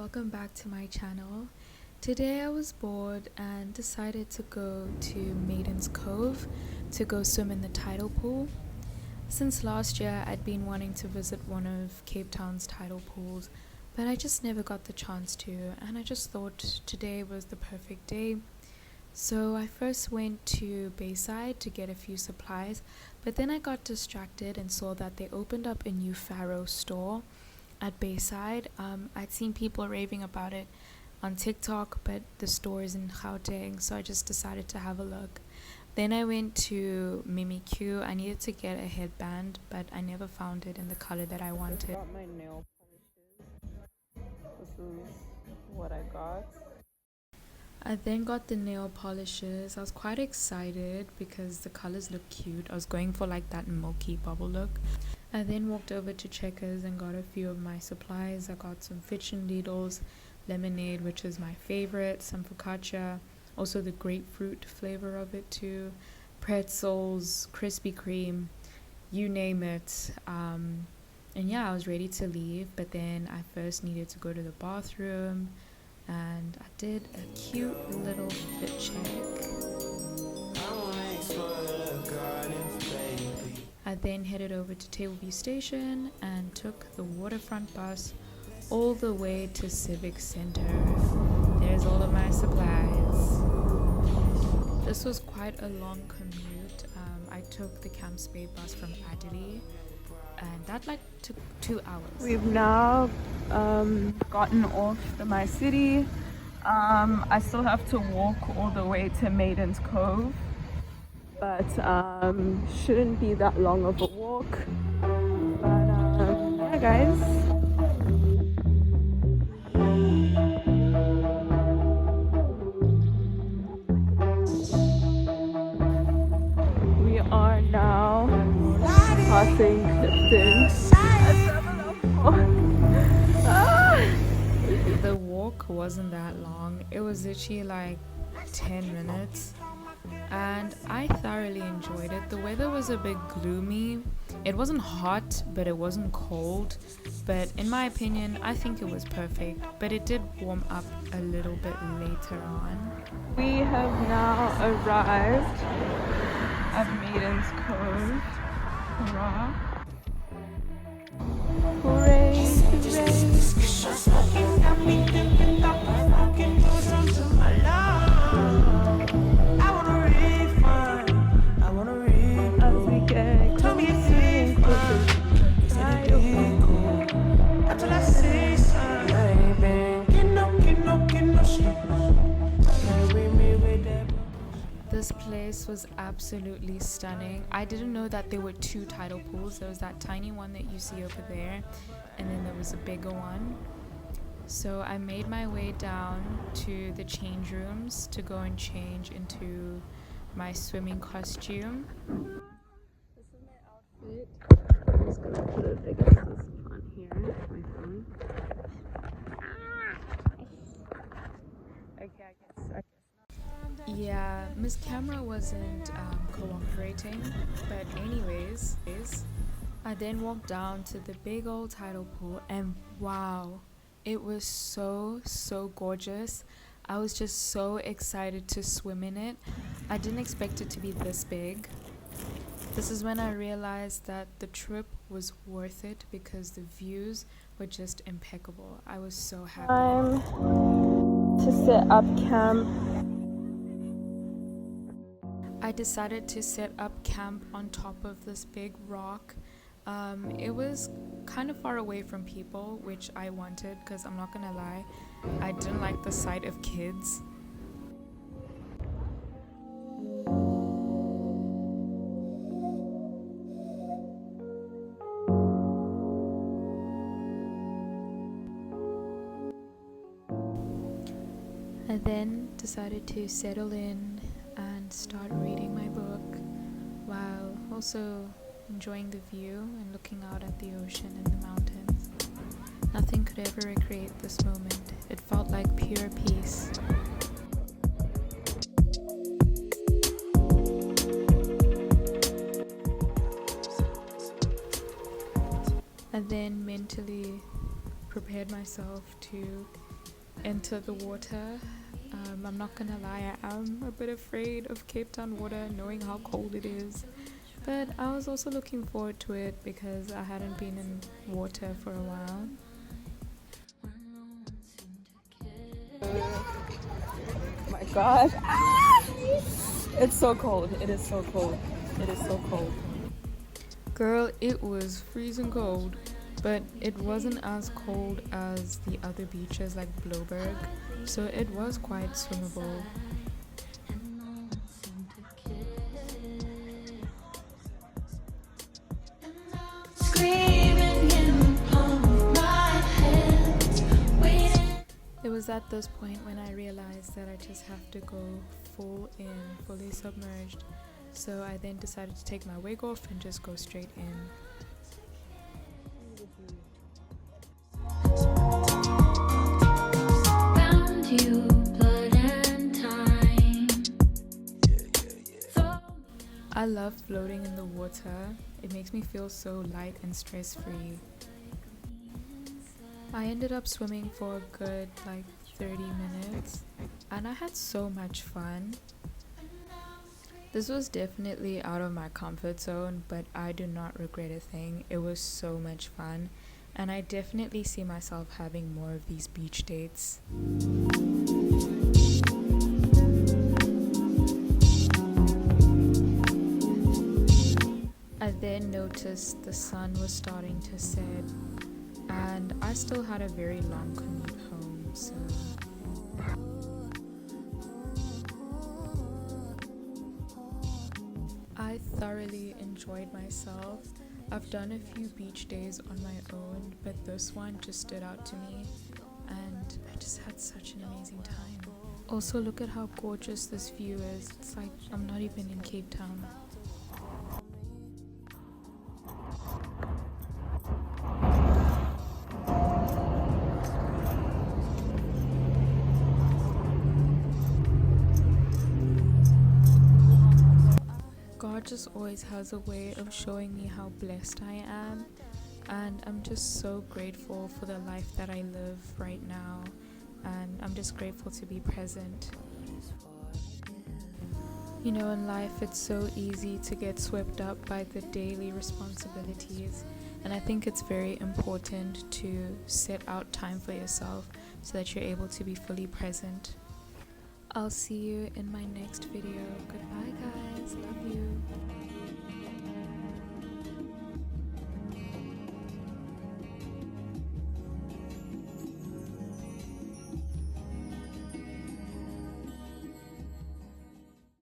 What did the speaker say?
welcome back to my channel. Today I was bored and decided to go to Maidens Cove to go swim in the tidal pool. Since last year I'd been wanting to visit one of Cape Town's tidal pools, but I just never got the chance to, and I just thought today was the perfect day. So I first went to Bayside to get a few supplies, but then I got distracted and saw that they opened up a new Faro store at Bayside. I'd seen people raving about it on TikTok, but the store is in Gauteng, so I just decided to have a look. Then I went to Mimi Q. I needed to get a headband, but I never found it in the color that I wanted. Got my nail polishes. This is what I got. I then got the nail polishes. I was quite excited because the colors look cute. I was going for like that milky bubble look. I then walked over to Checkers and got a few of my supplies. I got some fidget needles, lemonade, which is my favorite, some focaccia, also the grapefruit flavor of it too, pretzels, Krispy Kreme, you name it. And yeah, I was ready to leave, but then I first needed to go to the bathroom, and I did a cute little fit check. I then headed over to Tableview Station and took the waterfront bus all the way to Civic Center. There's all of my supplies. This was quite a long commute. I took the Camp Spade bus from Adelaide, and that like took 2 hours. We've now gotten off the My City. I still have to walk all the way to Maidens Cove, but shouldn't be that long of a walk. But yeah, guys. We are now passing Clifton. The walk wasn't that long. It was literally like 10 minutes. And I thoroughly enjoyed it. The weather was a bit gloomy. It wasn't hot, but it wasn't cold. But in my opinion, I think it was perfect. But it did warm up a little bit later on. We have now arrived at Maidens Cove. Hurrah. Hooray, This place was absolutely stunning. I didn't know that there were 2 tidal pools. There was that tiny one that you see over there, and then there was a bigger one. So I made my way down to the change rooms to go and change into my swimming costume. This is my outfit. I'm just gonna put it against this plant here. My phone. Okay, I guess not. Yeah, Miss Camera wasn't cooperating, but anyways, I then walked down to the big old tidal pool, and wow, it was so gorgeous. I was just so excited to swim in it. I didn't expect it to be this big. This is when I realized that the trip was worth it because the views were just impeccable. I was so happy. Time to set up camp. I decided to set up camp on top of this big rock. It was kind of far away from people, which I wanted because I'm not gonna lie, I didn't like the sight of kids. I then decided to settle in and start reading my book while also enjoying the view and looking out at the ocean and the mountains. Nothing could ever recreate this moment. It felt like pure peace. I then mentally prepared myself to enter the water. I'm not gonna lie, I am a bit afraid of Cape Town water, knowing how cold it is. But I was also looking forward to it because I hadn't been in water for a while. Oh my god. It's so cold. It is so cold. It is so cold. Girl, it was freezing cold, but it wasn't as cold as the other beaches like Bloberg, so it was quite swimmable. It was at this point when I realized that I just have to go full in, fully submerged. So I then decided to take my wig off and just go straight in. I love floating in the water. It makes me feel so light and stress-free. I ended up swimming for a good 30 minutes and I had so much fun. This was definitely out of my comfort zone, but I do not regret a thing. It was so much fun and I definitely see myself having more of these beach dates. I then noticed the sun was starting to set and I still had a very long commute home, so I thoroughly enjoyed myself. I've done a few beach days on my own, but this one just stood out to me and I just had such an amazing time. Also, look at how gorgeous this view is. It's like I'm not even in Cape Town. God just always has a way of showing me how blessed I am, and I'm just so grateful for the life that I live right now, and I'm just grateful to be present. You know, in life it's so easy to get swept up by the daily responsibilities, and I think it's very important to set out time for yourself so that you're able to be fully present. I'll see you in my next video. Goodbye guys, love you.